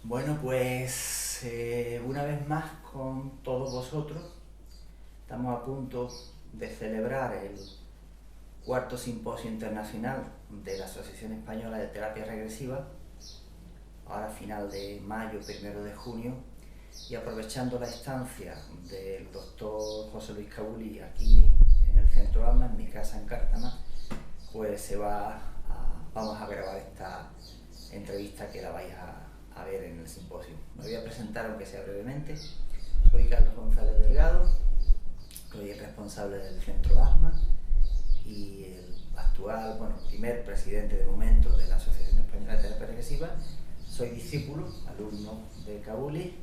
Bueno, pues una vez más con todos vosotros estamos a punto de celebrar el cuarto simposio internacional de la Asociación Española de Terapia Regresiva, ahora a final de mayo, 1 de junio, y aprovechando la estancia del doctor José Luis Cabuli aquí en el Centro AMA, en mi casa en Cártama, pues vamos a grabar esta entrevista que la vais a ver en el simposio. Me voy a presentar, aunque sea brevemente. Soy Carlos González Delgado, soy el responsable del Centro ASMA y el actual, primer presidente de momento de la Asociación Española de Terapia Regresiva. Soy discípulo, alumno de Cabuli,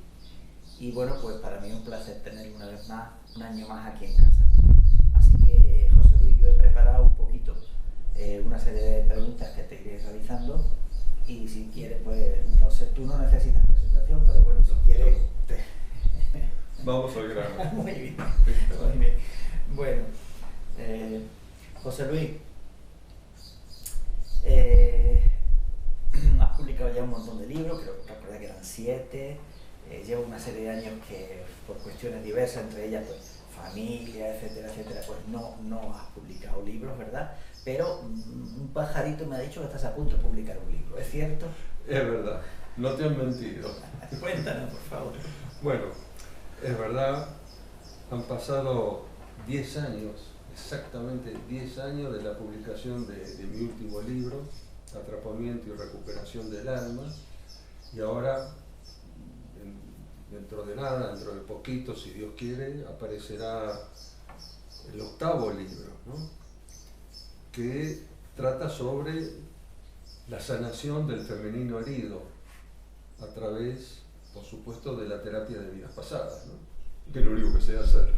y bueno, pues para mí es un placer tener una vez más, un año más aquí en casa. Así que, José Luis, yo he preparado un poquito una serie de preguntas que te iré realizando, y si quieres, pues, no sé, tú no necesitas presentación, pero bueno, si quieres... Vamos al grano. Muy bien, muy bien. Bueno, José Luis, has publicado ya un montón de libros, creo que recuerda que eran 7, llevo una serie de años que por cuestiones diversas, entre ellas pues familia, etcétera, etcétera, pues no has publicado libros, ¿verdad? Pero un pajarito me ha dicho que estás a punto de publicar un libro, ¿es cierto? Es verdad, no te han mentido. Cuéntanos, por favor. Bueno, es verdad, han pasado 10 años, exactamente 10 años de la publicación de mi último libro, Atrapamiento y Recuperación del Alma, y ahora, dentro de nada, dentro de poquito, si Dios quiere, aparecerá el 8º libro, ¿no? Que trata sobre la sanación del femenino herido a través, por supuesto, de la terapia de vidas pasadas, ¿no? Que es lo único que sé hacer.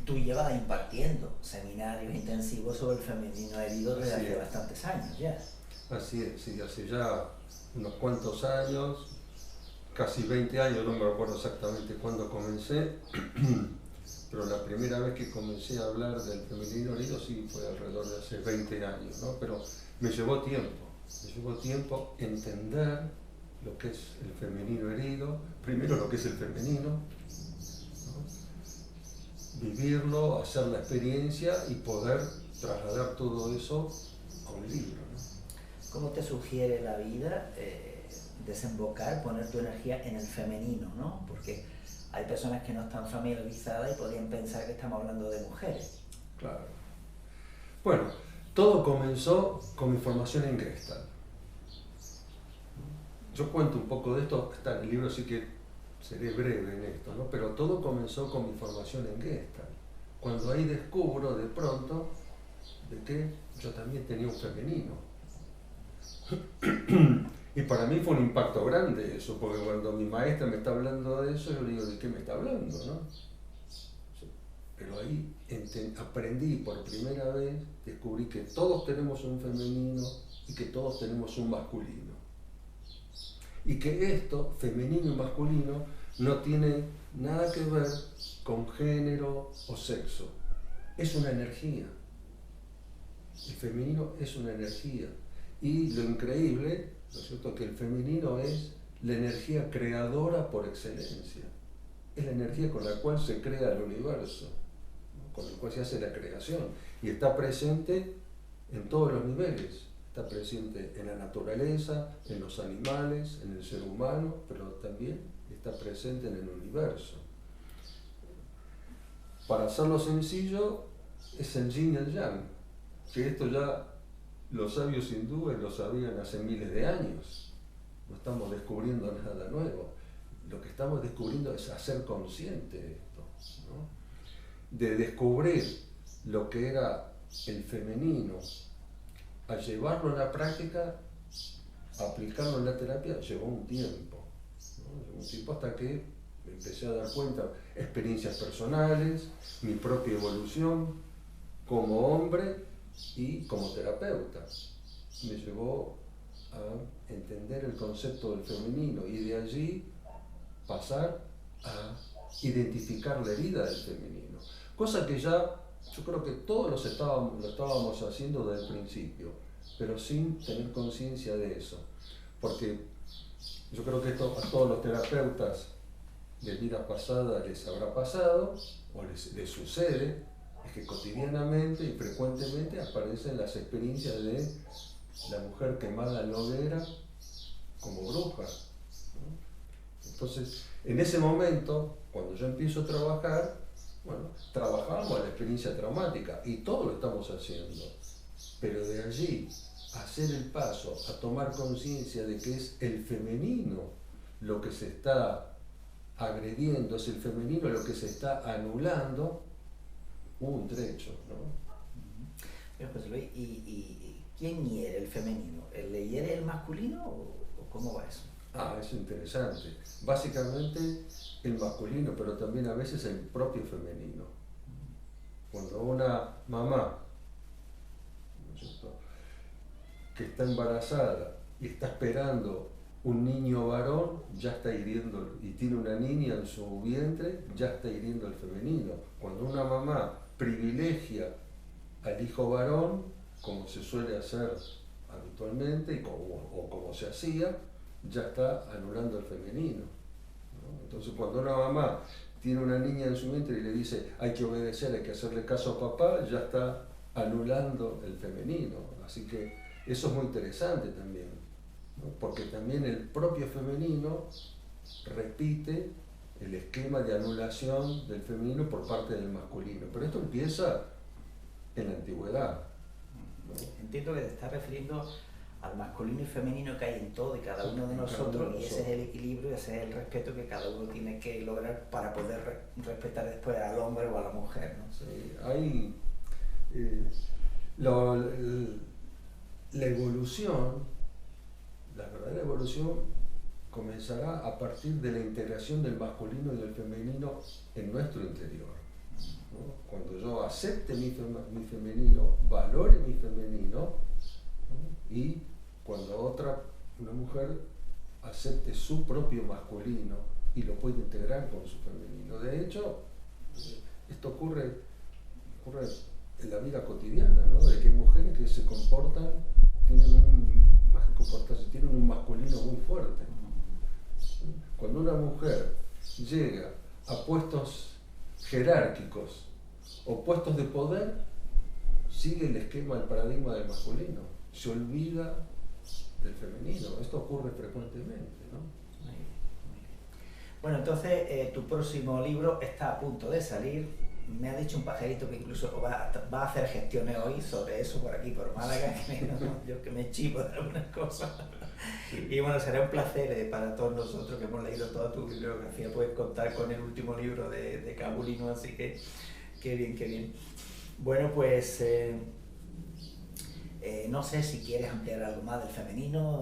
Tú llevas impartiendo seminarios intensivos sobre el femenino herido desde hace bastantes años ya. Así es, sí, hace ya unos cuantos años, casi 20 años, no me recuerdo exactamente cuándo comencé, pero la primera vez que comencé a hablar del femenino herido sí fue alrededor de hace 20 años, ¿no? Pero me llevó tiempo entender lo que es el femenino herido, primero lo que es el femenino, ¿no? Vivirlo, hacer la experiencia y poder trasladar todo eso a un libro, ¿no? ¿Cómo te sugiere la vida desembocar, poner tu energía en el femenino, ¿no? Porque hay personas que no están familiarizadas y podrían pensar que estamos hablando de mujeres. Claro. Bueno, todo comenzó con mi formación en Gestalt. Yo cuento un poco de esto, está en el libro, así que seré breve en esto, ¿no? Pero todo comenzó con mi formación en Gestalt. Cuando ahí descubro de pronto de que yo también tenía un femenino. Y para mí fue un impacto grande eso, porque cuando mi maestra me está hablando de eso, yo le digo, ¿de qué me está hablando, no? Pero ahí aprendí por primera vez, descubrí que todos tenemos un femenino y que todos tenemos un masculino. Y que esto, femenino y masculino, no tiene nada que ver con género o sexo. Es una energía. El femenino es una energía. Y lo increíble, ¿no es cierto?, que el femenino es la energía creadora por excelencia. Es la energía con la cual se crea el universo, ¿no? Con la cual se hace la creación. Y está presente en todos los niveles. Está presente en la naturaleza, en los animales, en el ser humano, pero también está presente en el universo. Para hacerlo sencillo, es el yin y el yang, que esto ya los sabios hindúes lo sabían hace miles de años. No estamos descubriendo nada nuevo. Lo que estamos descubriendo es hacer consciente de esto, ¿no? De descubrir lo que era el femenino, a llevarlo a la práctica, a aplicarlo en la terapia, llevó un tiempo, ¿no? Llevó un tiempo hasta que me empecé a dar cuenta, experiencias personales, mi propia evolución como hombre y como terapeuta. Me llevó a entender el concepto del femenino y de allí pasar a identificar la herida del femenino. Cosa que ya yo creo que todos lo estábamos haciendo desde el principio, pero sin tener conciencia de eso. Porque yo creo que esto a todos los terapeutas de vida pasada les habrá pasado, o les sucede, es que cotidianamente y frecuentemente aparecen las experiencias de la mujer quemada en la hoguera como bruja, ¿no? Entonces, en ese momento, cuando yo empiezo a trabajar, bueno, trabajamos la experiencia traumática y todo lo estamos haciendo, pero de allí a hacer el paso, a tomar conciencia de que es el femenino lo que se está agrediendo, es el femenino lo que se está anulando, un trecho, ¿no? José Luis, ¿y quién hiere el femenino? ¿Le hiere el masculino o cómo va eso? Es interesante. Básicamente el masculino, pero también a veces el propio femenino. Cuando una mamá, ¿no es cierto?, que está embarazada y está esperando un niño varón, ya está hiriendo, y tiene una niña en su vientre, ya está hiriendo el femenino. Cuando una mamá privilegia al hijo varón, como se suele hacer habitualmente o como se hacía, ya está anulando el femenino, ¿no? Entonces, cuando una mamá tiene una niña en su vientre y le dice hay que obedecer, hay que hacerle caso a papá, ya está anulando el femenino. Así que eso es muy interesante también, ¿no? Porque también el propio femenino repite el esquema de anulación del femenino por parte del masculino. Pero esto empieza en la antigüedad, ¿no? Entiendo que te estás refiriendo al masculino y femenino que hay en todo y cada uno de nosotros, y ese es el equilibrio, ese es el respeto que cada uno tiene que lograr para poder respetar después al hombre o a la mujer, ¿no? Sí, hay la evolución, la verdadera evolución comenzará a partir de la integración del masculino y del femenino en nuestro interior, ¿no? Cuando yo acepte mi femenino, valore mi femenino, ¿no? Y cuando una mujer acepte su propio masculino y lo puede integrar con su femenino. De hecho, esto ocurre en la vida cotidiana, ¿no? De que hay mujeres que se comportan, tienen un masculino muy fuerte. Cuando una mujer llega a puestos jerárquicos o puestos de poder, sigue el esquema, el paradigma del masculino, se olvida del femenino. Esto ocurre frecuentemente, ¿no? Muy bien, muy bien. Bueno, entonces tu próximo libro está a punto de salir. Me ha dicho un pajarito que incluso va a hacer gestiones hoy sobre eso por aquí, por Málaga, yo que me chivo de algunas cosas. Sí. Y bueno, será un placer para todos nosotros que hemos leído toda tu bibliografía, poder contar con el último libro de Cabulino, así que qué bien, qué bien. Bueno, pues no sé si quieres ampliar algo más del femenino,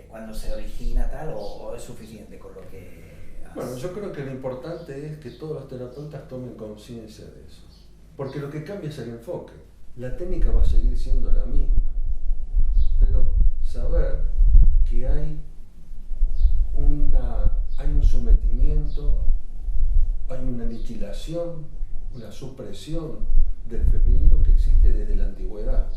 cuando se origina tal, o es suficiente con lo que... Bueno, yo creo que lo importante es que todos los terapeutas tomen conciencia de eso, porque lo que cambia es el enfoque. La técnica va a seguir siendo la misma, pero saber que hay un sometimiento, hay una aniquilación, una supresión del femenino que existe desde la antigüedad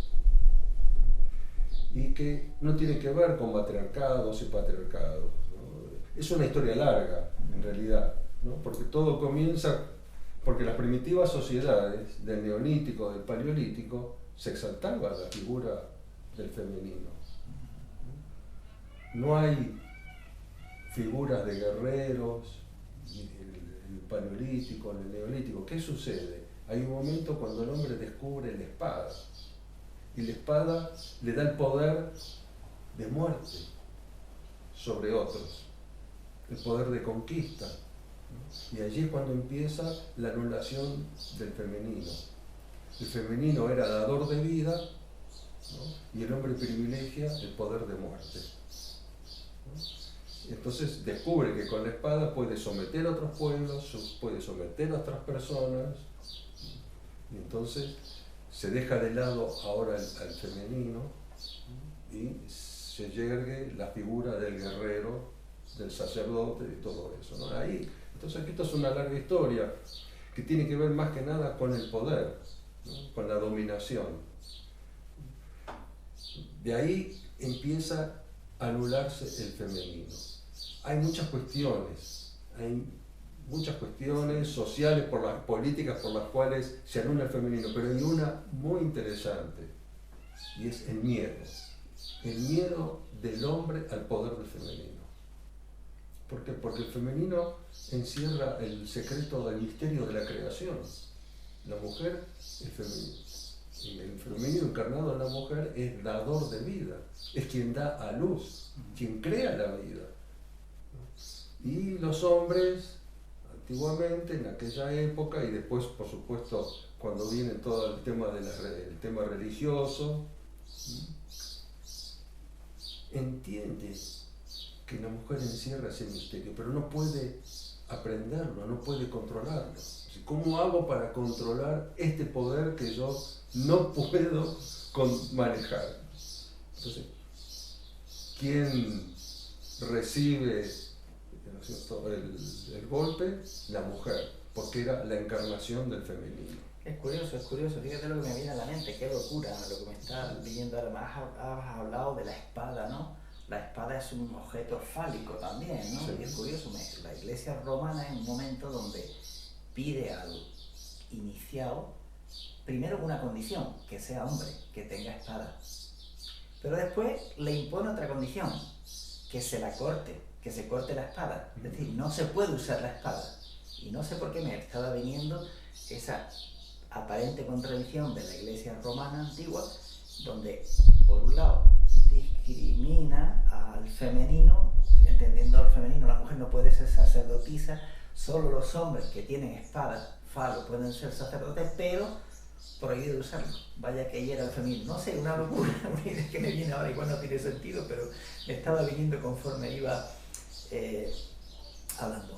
y que no tiene que ver con matriarcados y patriarcados, ¿no? Es una historia larga, en realidad, ¿no? Porque todo comienza porque las primitivas sociedades del neolítico, del paleolítico, se exaltaba la figura del femenino. No hay figuras de guerreros en el paleolítico, en el neolítico. ¿Qué sucede? Hay un momento cuando el hombre descubre la espada, y la espada le da el poder de muerte sobre otros, el poder de conquista, ¿no? Y allí es cuando empieza la anulación del femenino. El femenino era dador de vida, ¿no? Y el hombre privilegia el poder de muerte, ¿no? Entonces descubre que con la espada puede someter a otros pueblos, puede someter a otras personas, y entonces se deja de lado ahora al femenino y se yergue la figura del guerrero, del sacerdote y todo eso, ¿no? Entonces esto es una larga historia que tiene que ver más que nada con el poder, ¿no? Con la dominación. De ahí empieza anularse el femenino. Hay muchas cuestiones sociales, por las políticas por las cuales se anula el femenino, pero hay una muy interesante, y es el miedo del hombre al poder del femenino. ¿Por qué? Porque el femenino encierra el secreto del misterio de la creación. La mujer es femenina. Y el femenino encarnado en la mujer es dador de vida, es quien da a luz, quien crea la vida. Y los hombres, antiguamente, en aquella época, y después, por supuesto, cuando viene todo el tema, el tema religioso, entiende que la mujer encierra ese misterio, pero no puede aprenderlo, no puede controlarlo. ¿Cómo hago para controlar este poder que yo no puedo manejar? Entonces, ¿quién recibe el golpe? La mujer, porque era la encarnación del femenino. Es curioso, fíjate lo que me viene a la mente, qué locura lo que me está viendo ahora más. Has hablado de la espada, ¿no? La espada es un objeto fálico también, ¿no? Sí. Y es curioso, la Iglesia romana es un momento donde pide al iniciado, primero una condición, que sea hombre, que tenga espada. Pero después le impone otra condición, que se la corte, que se corte la espada. Es decir, no se puede usar la espada. Y no sé por qué me estaba viniendo esa aparente contradicción de la Iglesia romana antigua, donde, por un lado, discrimina al femenino, entendiendo al femenino, la mujer no puede ser sacerdotisa, solo los hombres que tienen espadas, falo, pueden ser sacerdotes, pero prohibido usarlo. Vaya que hiera el femenino. No sé, una locura, una idea que me viene ahora, igual no tiene sentido, pero me estaba viniendo conforme iba hablando.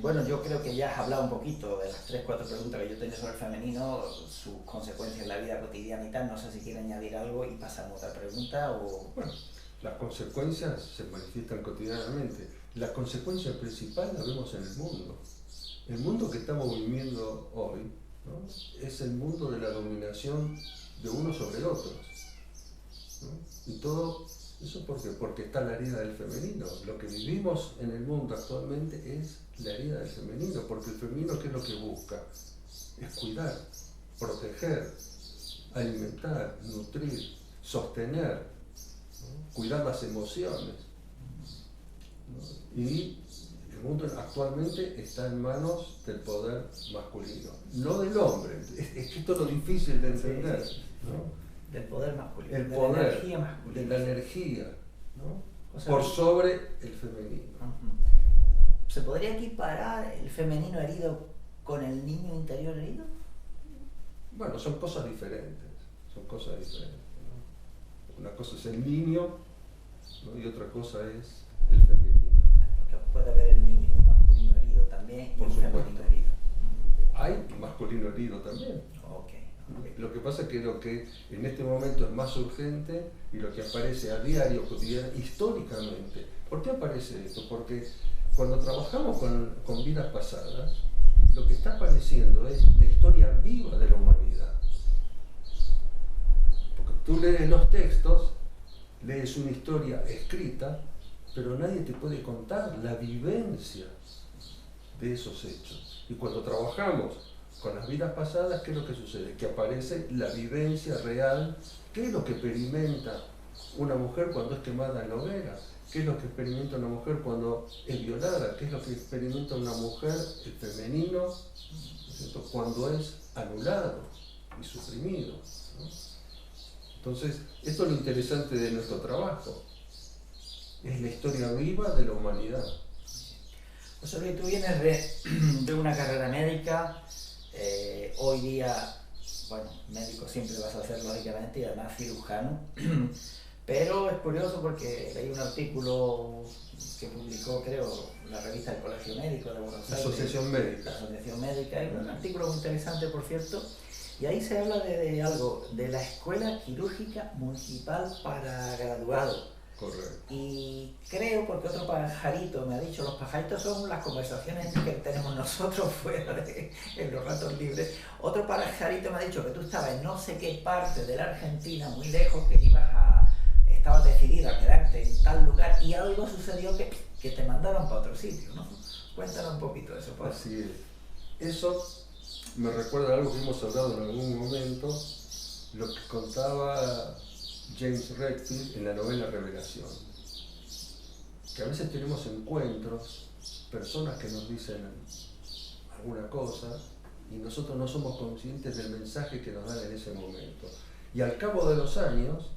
Bueno, yo creo que ya has hablado un poquito de las 3-4 preguntas que yo tenía sobre el femenino, sus consecuencias en la vida cotidiana y tal. No sé si quiere añadir algo y pasamos a otra pregunta o... Bueno, las consecuencias se manifiestan cotidianamente. La consecuencia principal la vemos en el mundo. El mundo que estamos viviendo hoy, ¿no?, es el mundo de la dominación de unos sobre otros, ¿no? Y todo eso porque está la herida del femenino. Lo que vivimos en el mundo actualmente es la herida del femenino, porque el femenino, ¿qué es lo que busca? Es cuidar, proteger, alimentar, nutrir, sostener, ¿no?, cuidar las emociones, ¿no? Y el mundo actualmente está en manos del poder masculino, no del hombre. Es que esto es lo difícil de entender, ¿no? Del poder masculino, el de poder, la energía masculina. de la energía, ¿no?, O sea, por sobre el femenino. ¿Se podría equiparar el femenino herido con el niño interior herido? Bueno, son cosas diferentes, ¿no? Una cosa es el niño, ¿no?, y otra cosa es el femenino. Porque puede haber el niño un masculino herido también y Por un supuesto. femenino herido. Hay masculino herido también. Okay. Lo que pasa es que lo que en este momento es más urgente y lo que aparece a diario, cotidiano, históricamente. ¿Por qué aparece esto? Porque cuando trabajamos con vidas pasadas, lo que está apareciendo es la historia viva de la humanidad. Porque tú lees los textos, lees una historia escrita, pero nadie te puede contar la vivencia de esos hechos. Y cuando trabajamos con las vidas pasadas, ¿qué es lo que sucede? Que aparece la vivencia real. ¿Qué es lo que experimenta una mujer cuando es quemada en la hoguera? ¿Qué es lo que experimenta una mujer cuando es violada? ¿Qué es lo que experimenta una mujer, el femenino, ¿no?, cuando es anulado y suprimido, ¿no? Entonces, esto es lo interesante de nuestro trabajo. Es la historia viva de la humanidad. José Luis, tú vienes de una carrera médica. Hoy día, bueno, médico siempre vas a ser lógicamente, y además cirujano, pero es curioso porque leí un artículo que publicó, creo, la revista del Colegio Médico de Buenos Aires, La Asociación Médica, y un artículo muy interesante, por cierto, y ahí se habla de algo, de la Escuela Quirúrgica Municipal para Graduados. Correcto. Y creo, porque otro pajarito me ha dicho, los pajaritos son las conversaciones que tenemos nosotros fuera en los ratos libres. Otro pajarito me ha dicho que tú estabas en no sé qué parte de la Argentina, muy lejos, que ibas estabas decidido a quedarte en tal lugar y algo sucedió que te mandaron para otro sitio, ¿no? Cuéntanos un poquito de eso, por favor. Así es. Eso me recuerda a algo que hemos hablado en algún momento, lo que contaba James Redfield en la novela Revelación. Que a veces tenemos encuentros, personas que nos dicen alguna cosa y nosotros no somos conscientes del mensaje que nos dan en ese momento. Y al cabo de los años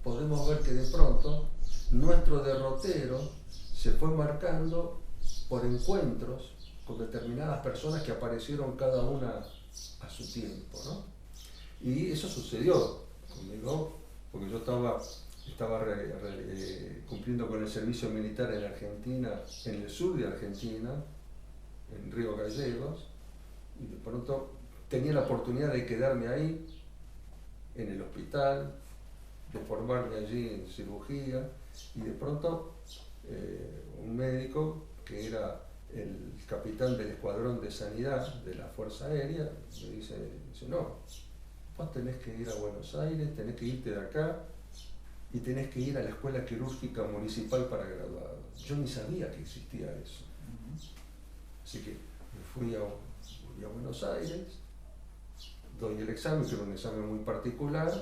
podemos ver que de pronto nuestro derrotero se fue marcando por encuentros con determinadas personas que aparecieron cada una a su tiempo, ¿no? Y eso sucedió conmigo porque yo estaba cumpliendo con el servicio militar en Argentina, en el sur de Argentina, en Río Gallegos, y de pronto tenía la oportunidad de quedarme ahí, en el hospital, de formarme allí en cirugía, y de pronto un médico que era el capitán del escuadrón de sanidad de la Fuerza Aérea me dice, no, vos tenés que ir a Buenos Aires, tenés que irte de acá y tenés que ir a la Escuela Quirúrgica Municipal para graduados. Yo ni sabía que existía eso. Así que me fui a Buenos Aires, doy el examen, que era un examen muy particular,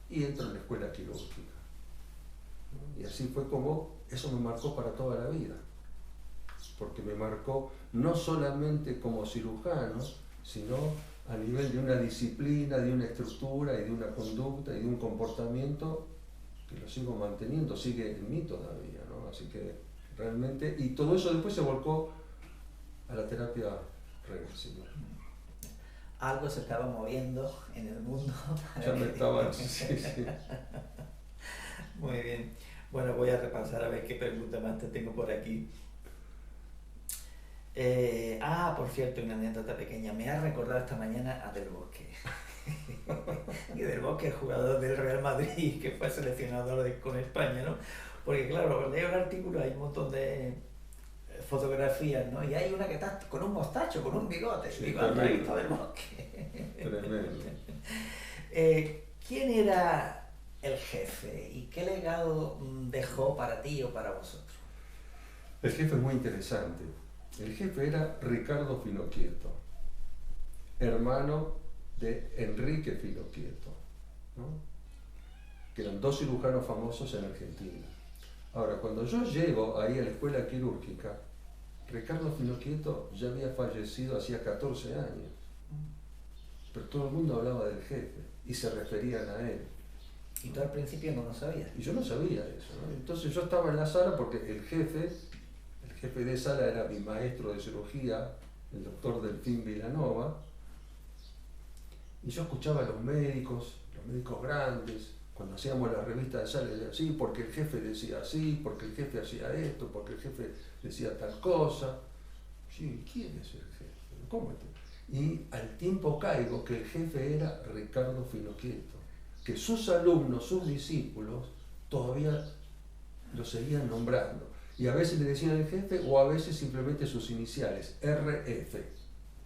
y entro en la Escuela Quirúrgica. Y así fue como eso me marcó para toda la vida. Porque me marcó no solamente como cirujano, sino a nivel de una disciplina, de una estructura y de una conducta y de un comportamiento que lo sigo manteniendo, sigue en mí todavía, ¿no? Así que realmente, y todo eso después se volcó a la terapia regresiva. Algo se estaba moviendo en el mundo. Ya me estaba, sí. Muy bien. Bueno, voy a repasar a ver qué pregunta más te tengo por aquí. Por cierto, una anécdota pequeña. Me ha recordado esta mañana a Del Bosque. Y Del Bosque, el jugador del Real Madrid, que fue seleccionador con España, ¿no? Porque claro, leo el artículo, hay un montón de fotografías, ¿no? Y hay una que está con un mostacho, con un bigote. Sí, digo, ahí está Del Bosque. Tremendo. ¿Quién era el jefe y qué legado dejó para ti o para vosotros? El jefe es muy interesante. El jefe era Ricardo Finoquieto, hermano de Enrique Finoquieto, ¿no? Que eran dos cirujanos famosos en Argentina. Ahora, cuando yo llego ahí a la escuela quirúrgica, Ricardo Finoquieto ya había fallecido hacía 14 años, pero todo el mundo hablaba del jefe y se referían a él. Y tú al principio no lo sabías. Y yo no sabía eso, ¿no? Entonces yo estaba en la sala porque el jefe de sala era mi maestro de cirugía, el doctor Delfín Vilanova, y yo escuchaba a los médicos grandes, cuando hacíamos la revista de sala, decían, sí, porque el jefe decía así, porque el jefe hacía esto, porque el jefe decía tal cosa. Sí, ¿quién es el jefe? ¿Cómo es? Y al tiempo caigo que el jefe era Ricardo Finoquieto, que sus alumnos, sus discípulos, todavía lo seguían nombrando. Y a veces le decían el jefe o a veces simplemente sus iniciales, RF.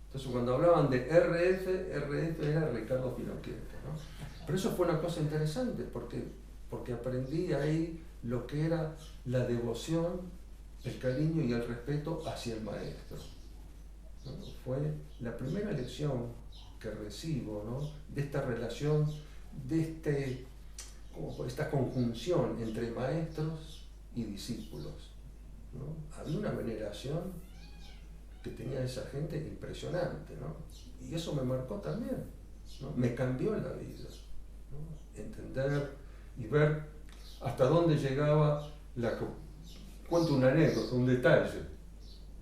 Entonces cuando hablaban de RF era Ricardo Finoquieto, ¿no? Pero eso fue una cosa interesante porque aprendí ahí lo que era la devoción, el cariño y el respeto hacia el maestro, ¿no? Fue la primera lección que recibo, ¿no? De esta relación, de esta conjunción entre maestros y discípulos, ¿no? Había una veneración que tenía esa gente impresionante, ¿no? Y eso me marcó también, ¿no? Me cambió la vida, ¿no? Entender y ver hasta dónde llegaba cuento una anécdota, un detalle,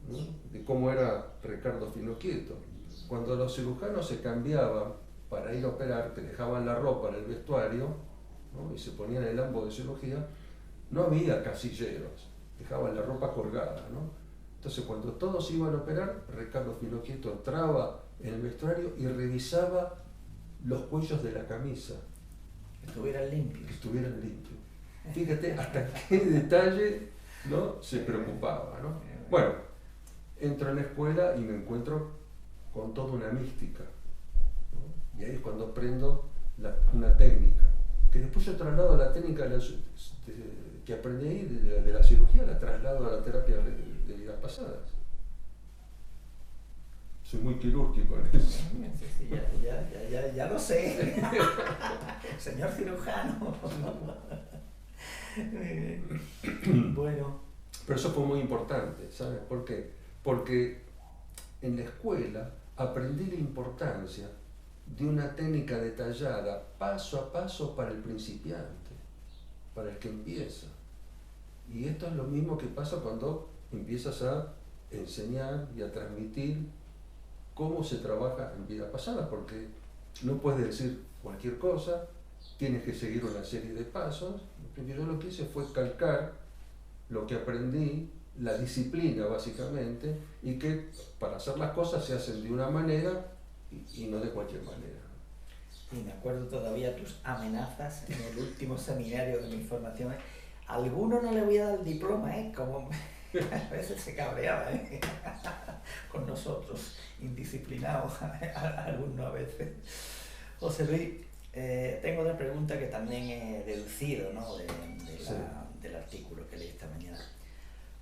¿no? De cómo era Ricardo Finoquieto. Cuando los cirujanos se cambiaban para ir a operar, que dejaban la ropa en el vestuario, ¿no? Y se ponían el ambo de cirugía, no había casilleros, dejaban la ropa colgada, ¿no? Entonces cuando todos iban a operar, Ricardo Finoquieto entraba en el vestuario y revisaba los cuellos de la camisa. Que estuvieran limpios. Que estuvieran limpios. Fíjate hasta qué detalle, ¿no? Se preocupaba, ¿no? Bueno, entro en la escuela y me encuentro con toda una mística, ¿no? Y ahí es cuando aprendo una técnica que después yo traslado a la técnica que aprendí ahí de la cirugía, la traslado a la terapia de vidas pasadas. Soy muy quirúrgico en eso. Sí, ya lo sé. Señor cirujano. Bueno. Pero eso fue muy importante, ¿sabes por qué? Porque en la escuela aprendí la importancia de una técnica detallada, paso a paso para el principiante, para el que empieza. Y esto es lo mismo que pasa cuando empiezas a enseñar y a transmitir cómo se trabaja en vida pasada, porque no puedes decir cualquier cosa, tienes que seguir una serie de pasos. Yo lo que hice fue calcar lo que aprendí, la disciplina básicamente, y que para hacer las cosas se hacen de una manera y no de cualquier manera. Y me acuerdo todavía tus amenazas en el último seminario de mis formaciones. A alguno no le voy a dar el diploma, como a veces se cabreaba con nosotros, indisciplinados algunos a veces. José Luis, tengo otra pregunta que también he deducido, ¿no? del artículo que leí esta mañana.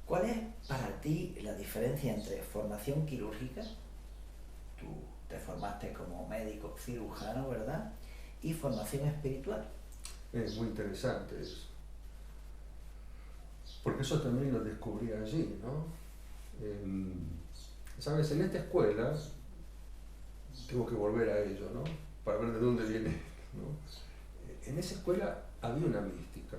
¿Cuál es para ti la diferencia entre formación quirúrgica? Tú te formaste como médico cirujano, ¿verdad? Y formación espiritual. Es muy interesante eso. Porque eso también lo descubrí allí, ¿no? Sabes, en esta escuela, tengo que volver a ello, ¿no? Para ver de dónde viene, ¿no? En esa escuela había una mística.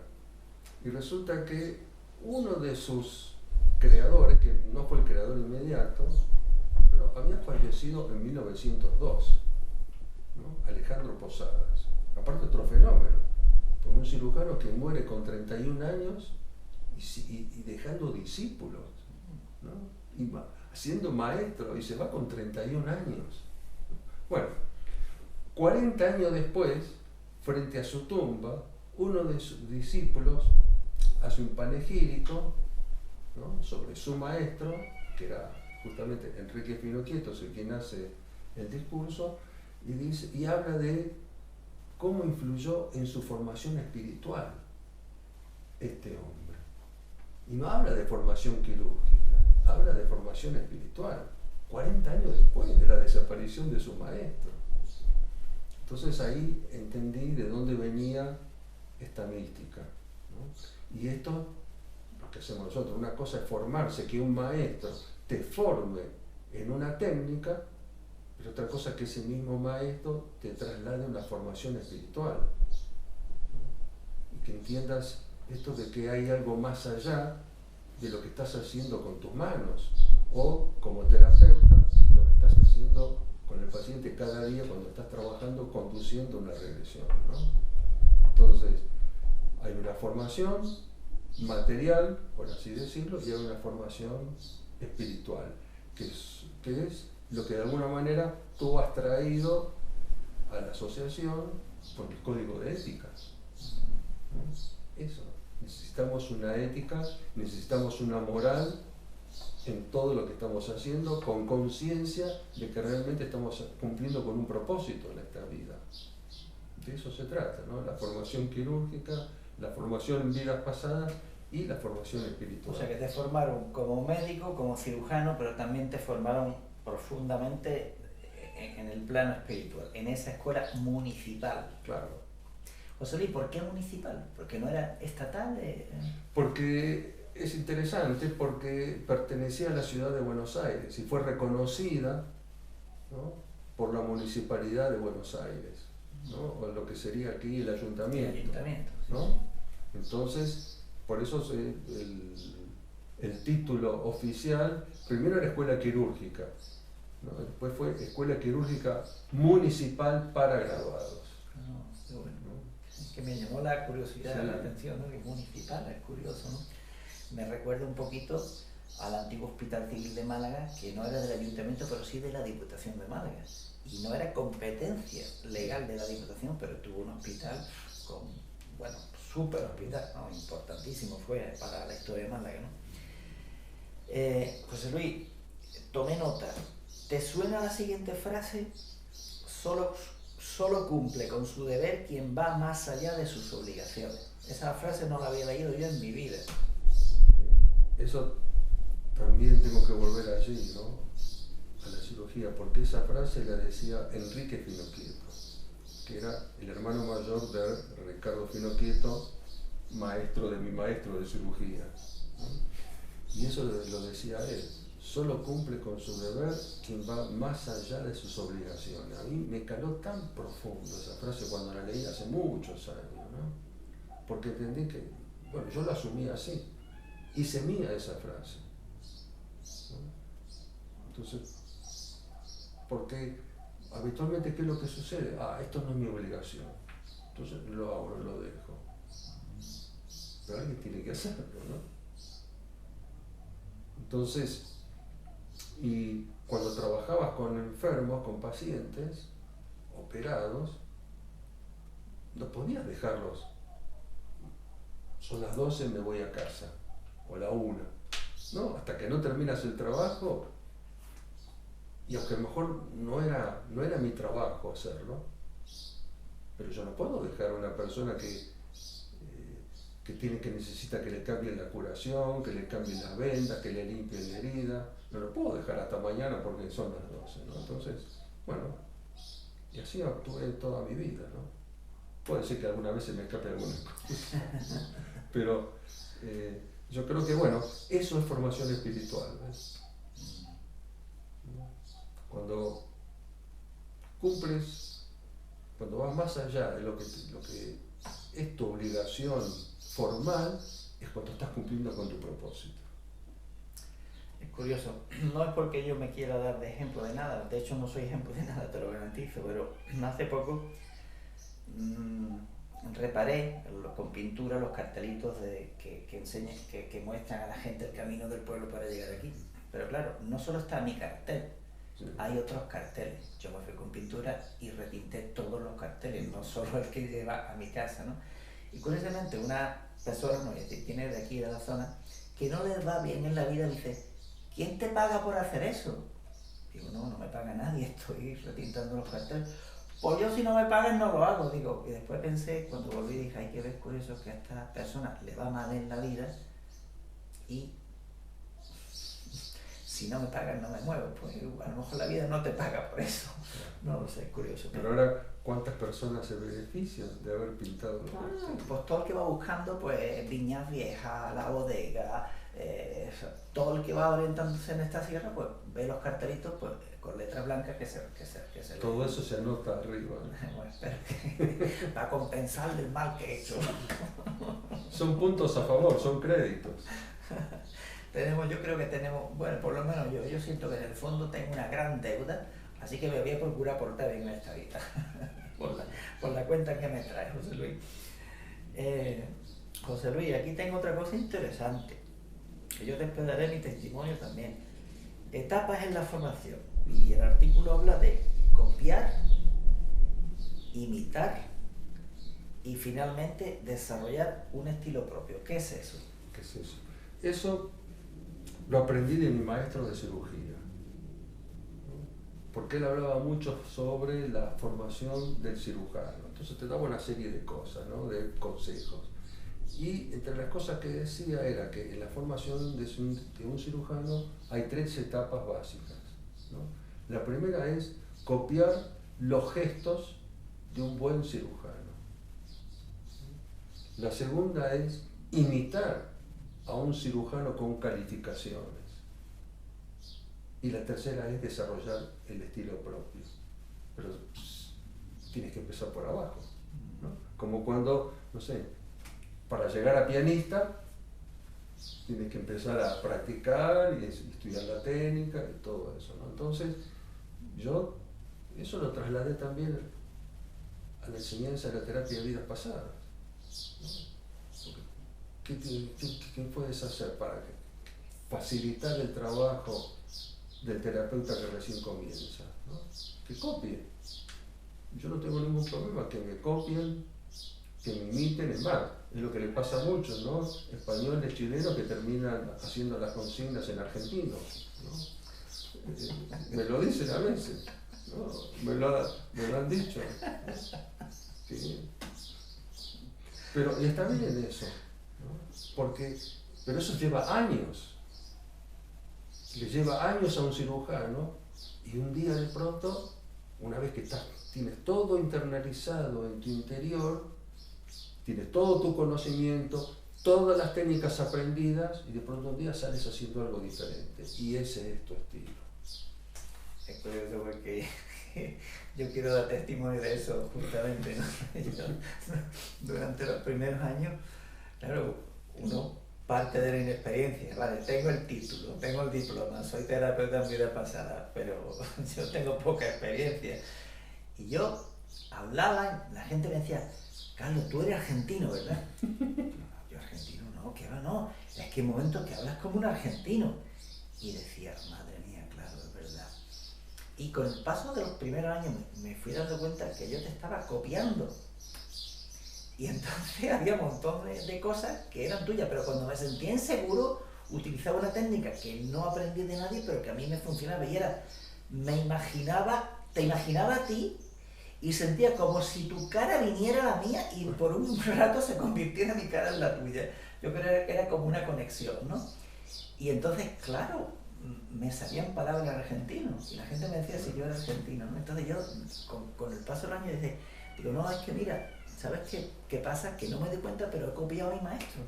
Y resulta que uno de sus creadores, que no fue el creador inmediato, pero había fallecido en 1902, ¿no? Alejandro Posadas. Aparte otro fenómeno, como un cirujano que muere con 31 años y dejando discípulos, ¿no? Y siendo maestro, y se va con 31 años. Bueno, 40 años después, frente a su tumba, uno de sus discípulos hace un panegírico, ¿no? Sobre su maestro, que era justamente Enrique Pinoquieto, el quien hace el discurso, y habla de cómo influyó en su formación espiritual este hombre. Y no habla de formación quirúrgica, habla de formación espiritual, 40 años después de la desaparición de su maestro. Entonces ahí entendí de dónde venía esta mística, ¿no? Y esto, lo que hacemos nosotros, una cosa es formarse, que un maestro te forme en una técnica, pero otra cosa es que ese mismo maestro te traslade una formación espiritual, ¿no? Y que entiendas esto de que hay algo más allá de lo que estás haciendo con tus manos, o como terapeuta, lo que estás haciendo con el paciente cada día cuando estás trabajando, conduciendo una regresión, ¿no? Entonces, hay una formación material, por así decirlo, y hay una formación espiritual, que es lo que de alguna manera tú has traído a la asociación con el código de ética, ¿no? Eso, necesitamos una ética, necesitamos una moral en todo lo que estamos haciendo, con conciencia de que realmente estamos cumpliendo con un propósito en esta vida. De eso se trata, ¿no? La formación quirúrgica, la formación en vidas pasadas y la formación espiritual. O sea que te formaron como médico, como cirujano, pero también te formaron profundamente en el plano espiritual, en esa escuela municipal. Claro. José Luis, ¿por qué municipal? ¿Porque no era estatal? Porque es interesante, porque pertenecía a la ciudad de Buenos Aires y fue reconocida, ¿no? Por la municipalidad de Buenos Aires, ¿no? O lo que sería aquí el ayuntamiento. El ayuntamiento, ¿no? Entonces, por eso el título oficial, primero era escuela quirúrgica, ¿no? Después fue escuela quirúrgica municipal para graduados. Qué bueno. Que me llamó la curiosidad, sí, la atención, ¿no? Que municipal, es curioso, ¿no? Me recuerda un poquito al antiguo Hospital Civil de Málaga, que no era del Ayuntamiento, pero sí de la Diputación de Málaga. Y no era competencia legal de la Diputación, pero tuvo un hospital con, bueno, súper hospital, ¿no? Importantísimo fue para la historia de Málaga, ¿no? José Luis, tomé nota. ¿Te suena la siguiente frase? solo cumple con su deber quien va más allá de sus obligaciones. Esa frase no la había leído yo en mi vida. Eso también tengo que volver allí, ¿no? A la cirugía, porque esa frase la decía Enrique Finoquieto, que era el hermano mayor de Ricardo Finoquieto, maestro de mi maestro de cirugía, ¿no? Y eso lo decía él: solo cumple con su deber quien va más allá de sus obligaciones. A mí me caló tan profundo esa frase cuando la leí hace muchos años, ¿no? Porque entendí que, bueno, yo la asumí así, hice mía esa frase, ¿no? Entonces, porque habitualmente, ¿qué es lo que sucede? Esto no es mi obligación, entonces lo hago, lo dejo. Pero alguien tiene que hacerlo, ¿no? Entonces, y cuando trabajabas con enfermos, con pacientes operados, no podías dejarlos. Son las 12, me voy a casa, o la 1. No, hasta que no terminas el trabajo, y aunque a lo mejor no era mi trabajo hacerlo, pero yo no puedo dejar a una persona que necesita que le cambien la curación, que le cambien las vendas, que le limpien la herida. No lo puedo dejar hasta mañana porque son las 12, ¿no? Entonces, bueno, y así actué toda mi vida, ¿no? Puede ser que alguna vez se me escape alguna cosa, pero yo creo que, bueno, eso es formación espiritual, ¿ves? Cuando cumples, cuando vas más allá de lo que es tu obligación formal, es cuando estás cumpliendo con tu propósito. Es curioso, no es porque yo me quiera dar de ejemplo de nada, de hecho no soy ejemplo de nada, te lo garantizo, pero hace poco reparé con pintura los cartelitos que muestran a la gente el camino del pueblo para llegar aquí. Pero claro, no solo está mi cartel, sí, hay otros carteles. Yo me fui con pintura y repinté todos los carteles, no solo el que lleva a mi casa, ¿no? Y curiosamente una persona, no voy a decir quién es, de aquí de la zona, que no les va bien en la vida, dice: ¿quién te paga por hacer eso? Digo, no me paga nadie, estoy repintando los carteles. Pues yo, si no me pagan, no lo hago. Digo, y después pensé, cuando volví, dije, hay que ver curioso que a esta persona le va mal en la vida y si no me pagan no me muevo. Pues a lo mejor la vida no te paga por eso. No lo sé, es curioso. Pero ahora, ¿cuántas personas se benefician de haber pintado los carteles? Pues todo el que va buscando, pues, Viñas Viejas, La Bodega, todo el que va orientándose en esta sierra, pues ve los cartelitos, pues, con letras blancas que se todo eso se anota arriba. Bueno, espero que va a compensar el mal que he hecho. Son puntos a favor, son créditos. Yo creo que tenemos, bueno, por lo menos yo siento que en el fondo tengo una gran deuda, así que me voy a procurar portar bien en esta vida, por la cuenta que me trae José Luis. José Luis, aquí tengo otra cosa interesante, que yo te daré mi testimonio también. Etapas en la formación, y el artículo habla de copiar, imitar y finalmente desarrollar un estilo propio. ¿Qué es eso? ¿Qué es eso? Eso lo aprendí de mi maestro de cirugía, porque él hablaba mucho sobre la formación del cirujano. Entonces te daba una serie de cosas, ¿no? De consejos. Y entre las cosas que decía era que en la formación de un cirujano hay 3 etapas básicas, ¿no? La primera es copiar los gestos de un buen cirujano. La segunda es imitar a un cirujano con calificaciones. Y la tercera es desarrollar el estilo propio. Pero tienes que empezar por abajo, ¿no? Como cuando, no sé, para llegar a pianista tienes que empezar a practicar y estudiar la técnica y todo eso, ¿no? Entonces, yo eso lo trasladé también a la enseñanza de la terapia de vidas pasadas, ¿no? ¿Qué puedes hacer para facilitar el trabajo del terapeuta que recién comienza, ¿no? Que copie. Yo no tengo ningún problema que me copien, que me imiten. Es más, es lo que le pasa a muchos, ¿no? Españoles, chilenos que terminan haciendo las consignas en argentino, ¿no? Me lo dicen a veces, No, me lo han dicho. Sí. Pero y está bien eso, ¿no? Pero eso lleva años. Le lleva años a un cirujano y un día de pronto, una vez que tienes todo internalizado en tu interior, tienes todo tu conocimiento, todas las técnicas aprendidas y de pronto un día sales haciendo algo diferente y ese es tu estilo. Es curioso porque yo quiero dar testimonio de eso justamente, ¿no? Yo, durante los primeros años, claro, uno parte de la inexperiencia, vale, tengo el título, tengo el diploma, soy terapeuta en vida pasada, pero yo tengo poca experiencia. Y yo hablaba, la gente me decía, Carlos, tú eres argentino, ¿verdad? Yo argentino no, que va, no, es que hay momentos que hablas como un argentino. Y decía, madre mía, claro, es verdad. Y con el paso de los primeros años me fui dando cuenta que yo te estaba copiando. Y entonces había un montón de cosas que eran tuyas, pero cuando me sentía inseguro, utilizaba una técnica que no aprendí de nadie, pero que a mí me funcionaba y era, te imaginaba a ti y sentía como si tu cara viniera a la mía y por un rato se convirtiera mi cara en la tuya. Yo creo que era como una conexión, ¿no? Y entonces, claro, me salían palabras argentinas y la gente me decía si yo era argentino, ¿no? Entonces yo, con el paso del año, digo, no, es que mira, ¿sabes qué pasa? Que no me di cuenta, pero he copiado a mi maestro.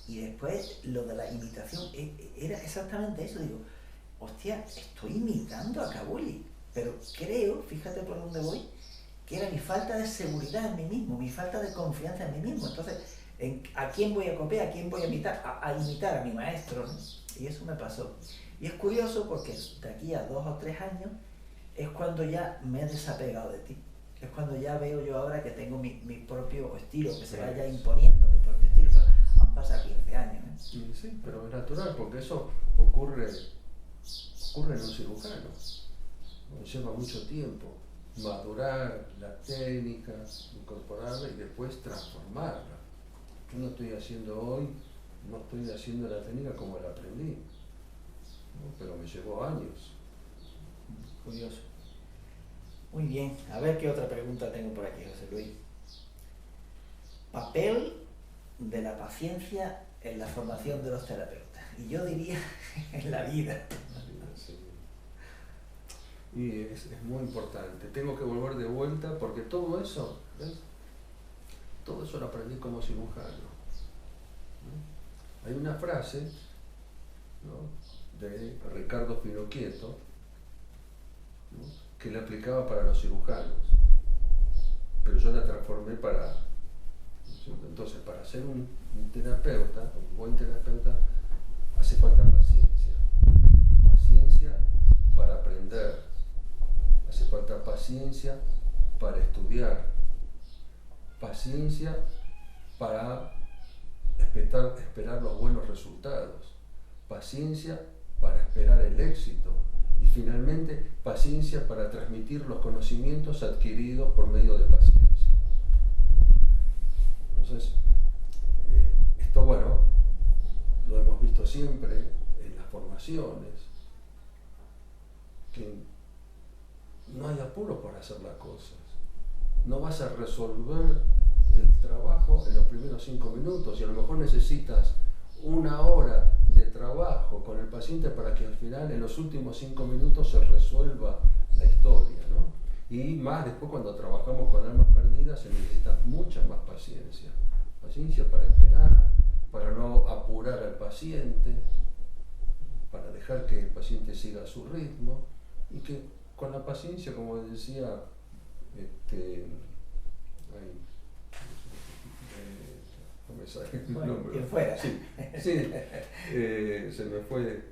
Y después lo de la imitación era exactamente eso. Digo, hostia, estoy imitando a Kabuli, pero creo, fíjate por dónde voy, que era mi falta de seguridad en mí mismo, mi falta de confianza en mí mismo. Entonces, ¿a quién voy a copiar? ¿A quién voy a imitar? A imitar a mi maestro, ¿no? Y eso me pasó. Y es curioso porque de aquí a 2 o 3 años es cuando ya me he desapegado de ti. Es cuando ya veo yo ahora que tengo mi propio estilo, que se vaya imponiendo mi propio estilo. Pero han pasado 15 años, ¿eh? Sí, pero es natural, porque eso ocurre en un cirujano. Lleva mucho tiempo madurar la técnica, incorporarla y después transformarla. Yo no estoy haciendo hoy, no estoy haciendo la técnica como la aprendí, ¿no? Pero me llevó años. Curioso. Muy bien, a ver qué otra pregunta tengo por aquí, José Luis. Papel de la paciencia en la formación de los terapeutas. Y yo diría en la vida. Sí. Y es muy importante. Tengo que volver de vuelta porque todo eso, ¿ves? Todo eso lo aprendí como cirujano, ¿no? Hay una frase, ¿no?, de Ricardo Finocchieto, ¿no?, que le aplicaba para los cirujanos, pero yo la transformé para... Entonces, para ser un terapeuta, un buen terapeuta, hace falta paciencia. Paciencia para aprender, hace falta paciencia para estudiar, paciencia para esperar los buenos resultados, paciencia para esperar el éxito y finalmente paciencia para transmitir los conocimientos adquiridos por medio de paciencia. Entonces, esto, bueno, lo hemos visto siempre en las formaciones, que no hay apuro por hacer las cosas. No vas a resolver el trabajo en los primeros 5 minutos y a lo mejor necesitas 1 hora de trabajo con el paciente para que al final, en los últimos 5 minutos, se resuelva la historia, ¿no? Y más después, cuando trabajamos con almas perdidas, se necesita mucha más paciencia. Paciencia para esperar, para no apurar al paciente, para dejar que el paciente siga a su ritmo y que con la paciencia, como decía, no me sale el nombre. Fuera. Sí, se me fue.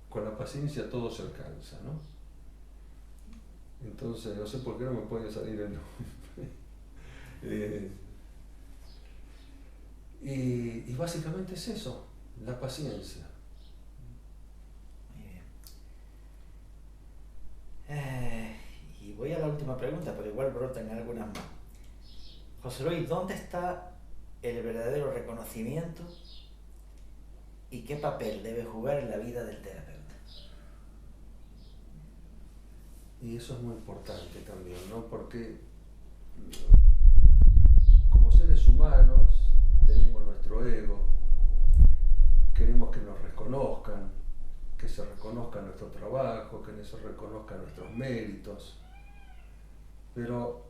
Con la paciencia todo se alcanza, ¿no? Entonces, no sé por qué no me puede salir el nombre. Y básicamente es eso, la paciencia. Muy bien. Y voy a la última pregunta, pero igual brotan algunas más. José Luis, ¿dónde está el verdadero reconocimiento y qué papel debe jugar en la vida del terapeuta? Y eso es muy importante también, ¿no? Porque como seres humanos tenemos nuestro ego, queremos que nos reconozcan, que se reconozca nuestro trabajo, que se reconozcan nuestros méritos, pero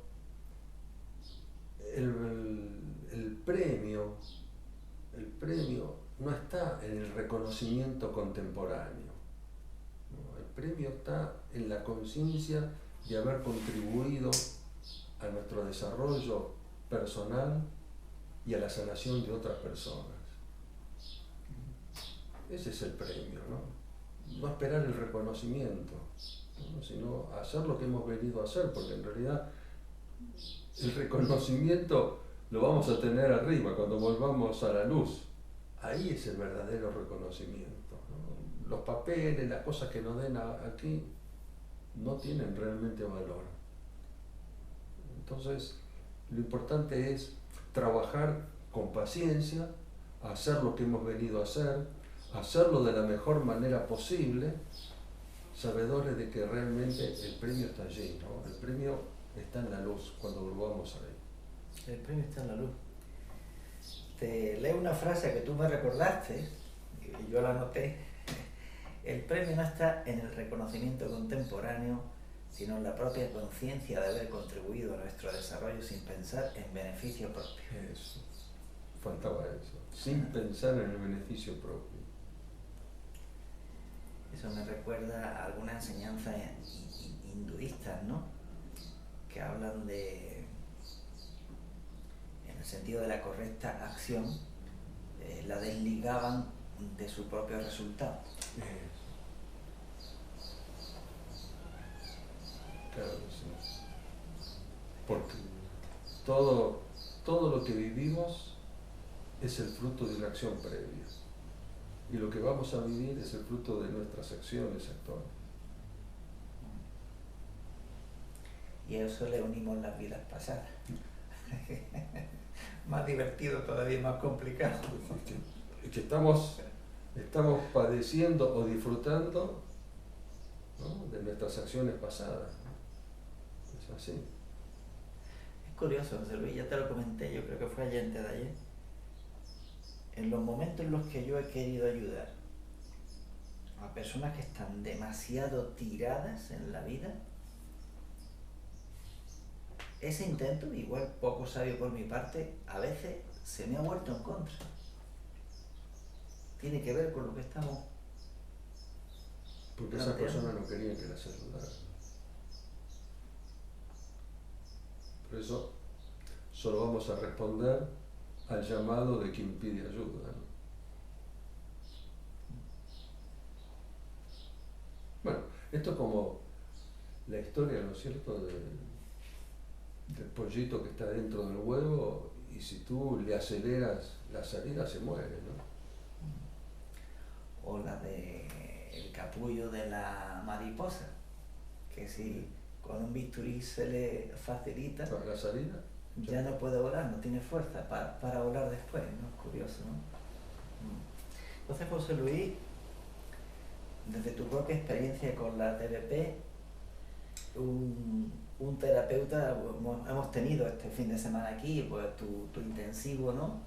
el premio no está en el reconocimiento contemporáneo, ¿no? El premio está en la conciencia de haber contribuido a nuestro desarrollo personal y a la sanación de otras personas. Ese es el premio, ¿no? No esperar el reconocimiento, ¿no? Sino hacer lo que hemos venido a hacer, porque en realidad el reconocimiento lo vamos a tener arriba, cuando volvamos a la luz. Ahí es el verdadero reconocimiento, ¿no? Los papeles, las cosas que nos den aquí, no tienen realmente valor. Entonces, lo importante es trabajar con paciencia, hacer lo que hemos venido a hacer, hacerlo de la mejor manera posible, sabedores de que realmente el premio está allí, ¿no? El premio está en la luz cuando volvamos ahí. El premio está en la luz. Te leo una frase que tú me recordaste, y yo la anoté. El premio no está en el reconocimiento contemporáneo, sino en la propia conciencia de haber contribuido a nuestro desarrollo sin pensar en beneficio propio. Eso, faltaba eso, sin pensar en el beneficio propio. Eso me recuerda a algunas enseñanzas hinduistas, ¿no? Que hablan de, en el sentido de la correcta acción, la desligaban de su propio resultado. Claro que sí. Porque todo lo que vivimos es el fruto de una acción previa. Y lo que vamos a vivir es el fruto de nuestras acciones actuales. Y a eso le unimos las vidas pasadas. Más divertido todavía, más complicado. Es que estamos padeciendo o disfrutando, ¿no?, de nuestras acciones pasadas. Es así. Es curioso, José Luis, ya te lo comenté, yo creo que fue ayer, antes de ayer. En los momentos en los que yo he querido ayudar a personas que están demasiado tiradas en la vida, ese intento, igual poco sabio por mi parte, a veces se me ha vuelto en contra. Tiene que ver con lo que estamos... Porque esas personas no querían que las ayudara. Por eso solo vamos a responder al llamado de quien pide ayuda, ¿no? Bueno, esto es como la historia, ¿no es cierto?, del pollito que está dentro del huevo, y si tú le aceleras la salida se muere, ¿no? O la del capullo de la mariposa, que si con un bisturí se le facilita la salida, ya no puede volar, no tiene fuerza para volar después, ¿no? Es curioso, ¿no? Entonces, José Luis, desde tu propia experiencia con la TBP, un terapeuta, hemos tenido este fin de semana aquí, pues tu intensivo, ¿no?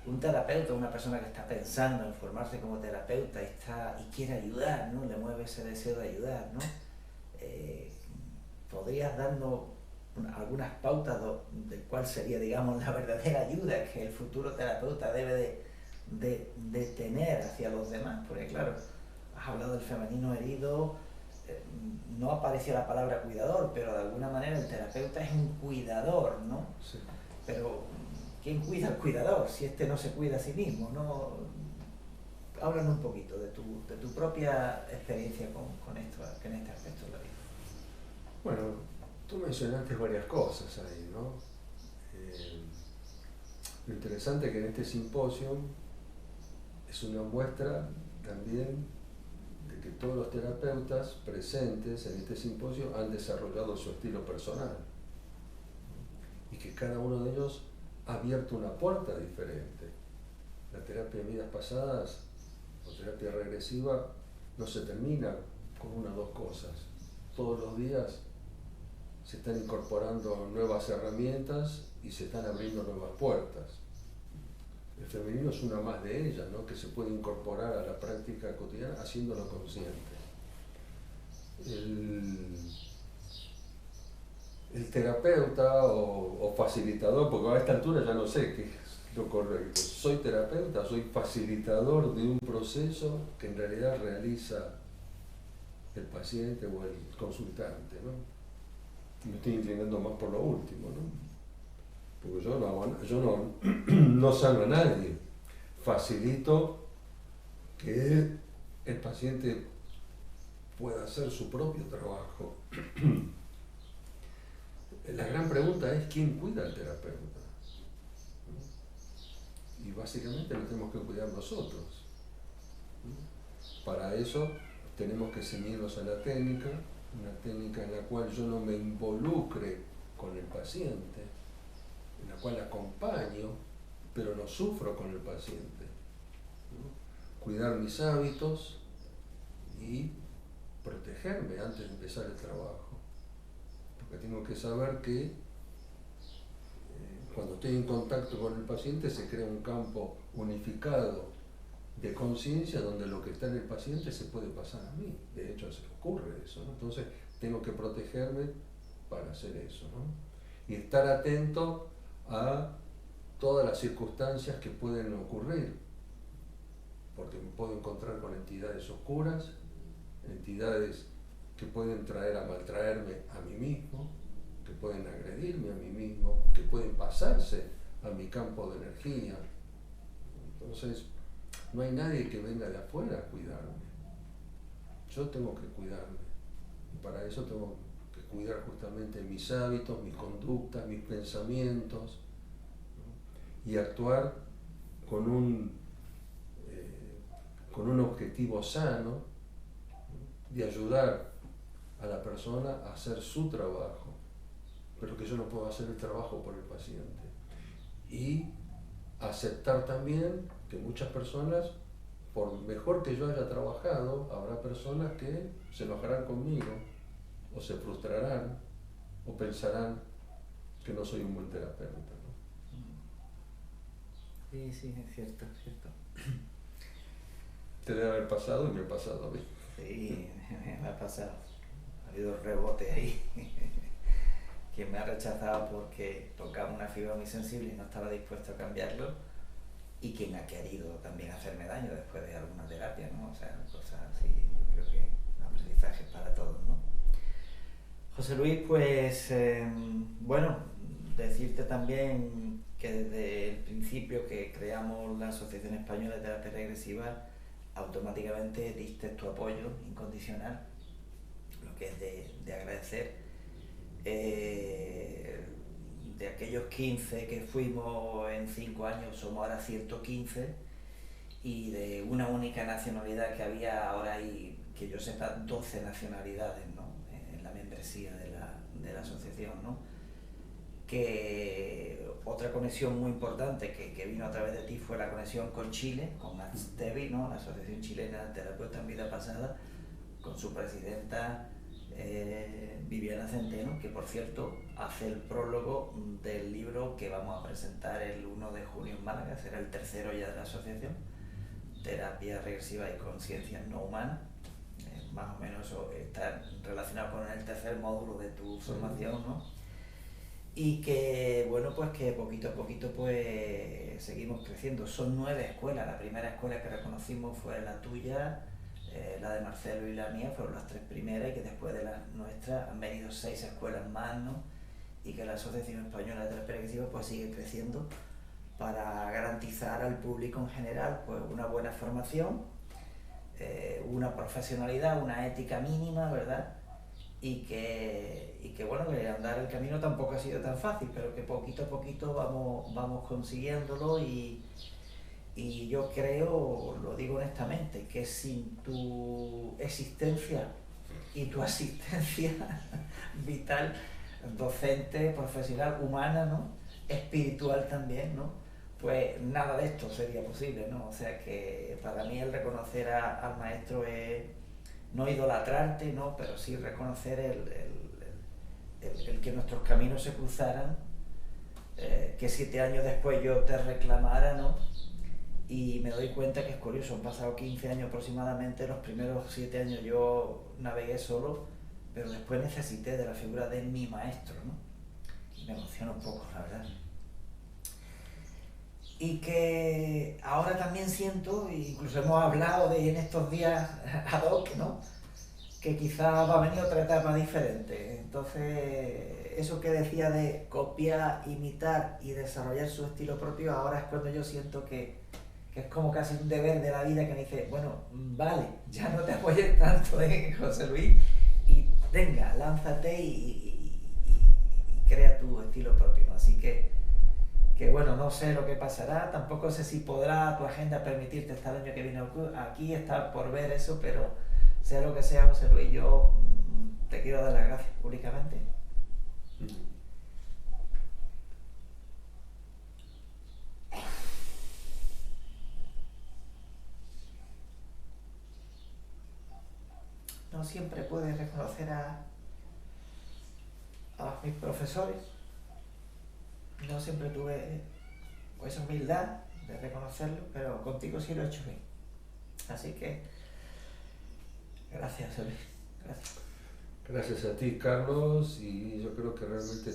Un terapeuta, una persona que está pensando en formarse como terapeuta y quiere ayudar, ¿no? Le mueve ese deseo de ayudar, ¿no? ¿Podrías darnos algunas pautas de cuál sería, digamos, la verdadera ayuda que el futuro terapeuta debe de tener hacia los demás? Porque claro, has hablado del femenino herido, no apareció la palabra cuidador, pero de alguna manera el terapeuta es un cuidador, ¿no? Sí. Pero ¿quién cuida al cuidador si este no se cuida a sí mismo, ¿no? Háblanos un poquito de tu propia experiencia con esto, en este aspecto de la vida. Bueno, tú mencionaste varias cosas ahí, ¿no? Lo interesante es que en este simposio es una muestra también de que todos los terapeutas presentes en este simposio han desarrollado su estilo personal y que cada uno de ellos ha abierto una puerta diferente. La terapia de vidas pasadas o terapia regresiva no se termina con una o dos cosas, todos los días se están incorporando nuevas herramientas y se están abriendo nuevas puertas. El femenino es una más de ellas, ¿no? Que se puede incorporar a la práctica cotidiana haciéndolo consciente. El terapeuta o facilitador, porque a esta altura ya no sé qué es lo correcto. Soy terapeuta, soy facilitador de un proceso que en realidad realiza el paciente o el consultante, ¿no? Me estoy inclinando más por lo último, ¿no? Porque yo no sano a nadie, facilito que el paciente pueda hacer su propio trabajo. La gran pregunta es ¿quién cuida al terapeuta? Y básicamente lo tenemos que cuidar nosotros. Para eso tenemos que ceñirnos a la técnica, una técnica en la cual yo no me involucre con el paciente, en la cual acompaño, pero no sufro con el paciente, ¿no? Cuidar mis hábitos y protegerme antes de empezar el trabajo. Porque tengo que saber que cuando estoy en contacto con el paciente se crea un campo unificado de conciencia donde lo que está en el paciente se puede pasar a mí. De hecho, se ocurre eso, ¿no? Entonces, tengo que protegerme para hacer eso, ¿no? Y estar atento a todas las circunstancias que pueden ocurrir, porque me puedo encontrar con entidades oscuras, entidades que pueden traer a maltraerme a mí mismo, que pueden agredirme a mí mismo, que pueden pasarse a mi campo de energía. Entonces, no hay nadie que venga de afuera a cuidarme. Yo tengo que cuidarme. Y para eso tengo que cuidar justamente mis hábitos, mis conductas, mis pensamientos, ¿no? Y actuar con un objetivo sano, ¿no? De ayudar a la persona a hacer su trabajo, pero que yo no puedo hacer el trabajo por el paciente. Y aceptar también que muchas personas, por mejor que yo haya trabajado, habrá personas que se enojarán conmigo, o se frustrarán, o pensarán que no soy un buen terapeuta, ¿no? Sí, sí, es cierto, es cierto. Te debe haber pasado y me ha pasado a mí. Sí, me ha pasado. Ha habido rebote ahí. Quien me ha rechazado porque tocaba una fibra muy sensible y no estaba dispuesto a cambiarlo, y quien ha querido también hacerme daño después de alguna terapia, ¿no? O sea, cosas así, yo creo que aprendizaje para todos, ¿no? José Luis, pues, bueno, decirte también que desde el principio que creamos la Asociación Española de Terapia Regresiva, automáticamente diste tu apoyo incondicional, lo que es de agradecer. De aquellos 15 que fuimos en 5 años, somos ahora 115, y de una única nacionalidad que había, ahora hay, que yo sepa, 12 nacionalidades, ¿no? En la membresía de la asociación, ¿no? Que otra conexión muy importante que vino a través de ti fue la conexión con Chile, con ATSTEVI, ¿no? La Asociación Chilena de Terapeutas en Vida Pasada, con su presidenta Viviana Centeno, que por cierto hace el prólogo del libro que vamos a presentar el 1 de junio en Málaga, será el tercero ya de la asociación, Terapia Regresiva y Conciencia No Humana. Más o menos eso está relacionado con el tercer módulo de tu formación, ¿no? Y que, bueno, pues que poquito a poquito pues seguimos creciendo. Son 9 escuelas. La primera escuela que reconocimos fue la tuya, la de Marcelo y la mía, fueron las 3 primeras, y que después de las nuestras han venido 6 escuelas más, ¿no? Y que la Asociación Española de Terapia Regresiva pues sigue creciendo para garantizar al público en general pues una buena formación, una profesionalidad, una ética mínima, ¿verdad? Y que bueno, que andar el camino tampoco ha sido tan fácil, pero que poquito a poquito vamos consiguiéndolo, y yo creo, lo digo honestamente, que sin tu existencia y tu asistencia vital, docente, profesional, humana, ¿no? Espiritual también, ¿no? Pues nada de esto sería posible, ¿no? O sea que para mí el reconocer al maestro es no idolatrarte, ¿no? Pero sí reconocer el que nuestros caminos se cruzaran, que 7 años después yo te reclamara, ¿no? Y me doy cuenta que es curioso, han pasado 15 años aproximadamente, los primeros 7 años yo navegué solo, pero después necesité de la figura de mi maestro, ¿no? Y me emociona un poco, la verdad. Y que ahora también siento, incluso hemos hablado en estos días ad hoc, ¿no? Que quizá va a venir otra etapa diferente. Entonces, eso que decía de copiar, imitar y desarrollar su estilo propio, ahora es cuando yo siento que es como casi un deber de la vida que me dice, bueno, vale, ya no te apoyes tanto en José Luis y venga, lánzate y crea tu estilo propio, ¿no? Así que bueno, no sé lo que pasará, tampoco sé si podrá tu agenda permitirte estar el año que viene aquí, estar por ver eso, pero sea lo que sea, José Luis, yo te quiero dar las gracias públicamente. No siempre puedes reconocer a mis profesores, no siempre tuve esa humildad de reconocerlo, pero contigo sí lo he hecho bien. Así que gracias, Luis. Gracias. Gracias a ti, Carlos, y yo creo que realmente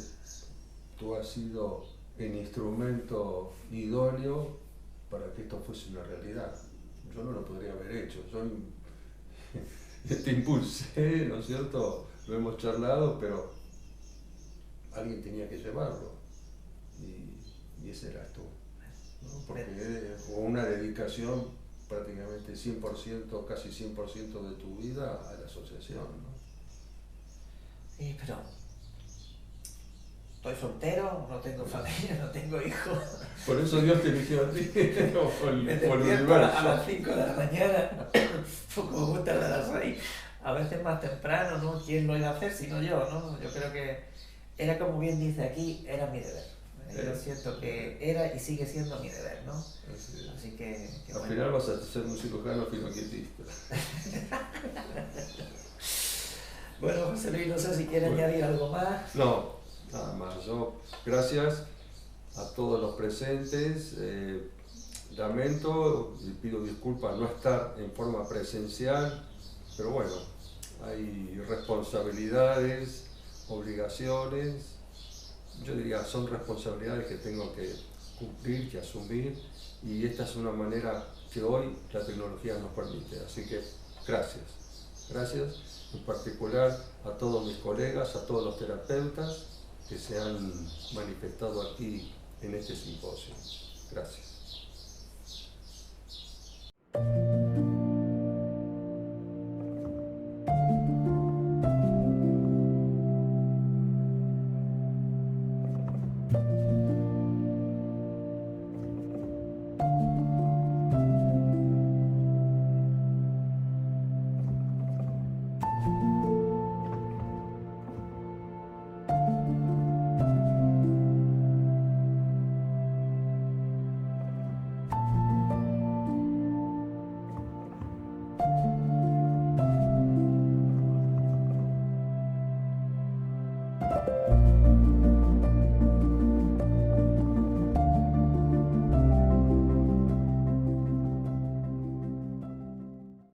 tú has sido el instrumento idóneo para que esto fuese una realidad. Yo no lo podría haber hecho, yo te impulsé, ¿no es cierto? Lo hemos charlado, pero alguien tenía que llevarlo, y ese eras tú, ¿no? Porque fue una dedicación prácticamente 100%, casi 100% de tu vida a la asociación, ¿no? Sí, pero estoy soltero, no tengo familia, no tengo hijos. Por eso Dios te eligió a ti, por el universo. A las 5 de la mañana, como me gusta de las 6, a veces más temprano, ¿no? ¿Quién lo iba a hacer sino yo, ¿no? Yo creo que era, como bien dice aquí, era mi deber. Yo siento que era y sigue siendo mi deber, ¿no? Así que al final vas a ser un cirujano finoquietista. Bueno, José Luis, no sé si quiere añadir algo más. No, nada más. Yo, gracias a todos los presentes. Lamento y pido disculpas no estar en forma presencial, pero bueno, hay responsabilidades, obligaciones. Yo diría, son responsabilidades que tengo que cumplir, que asumir, y esta es una manera que hoy la tecnología nos permite. Así que gracias. Gracias en particular a todos mis colegas, a todos los terapeutas que se han manifestado aquí en este simposio. Gracias.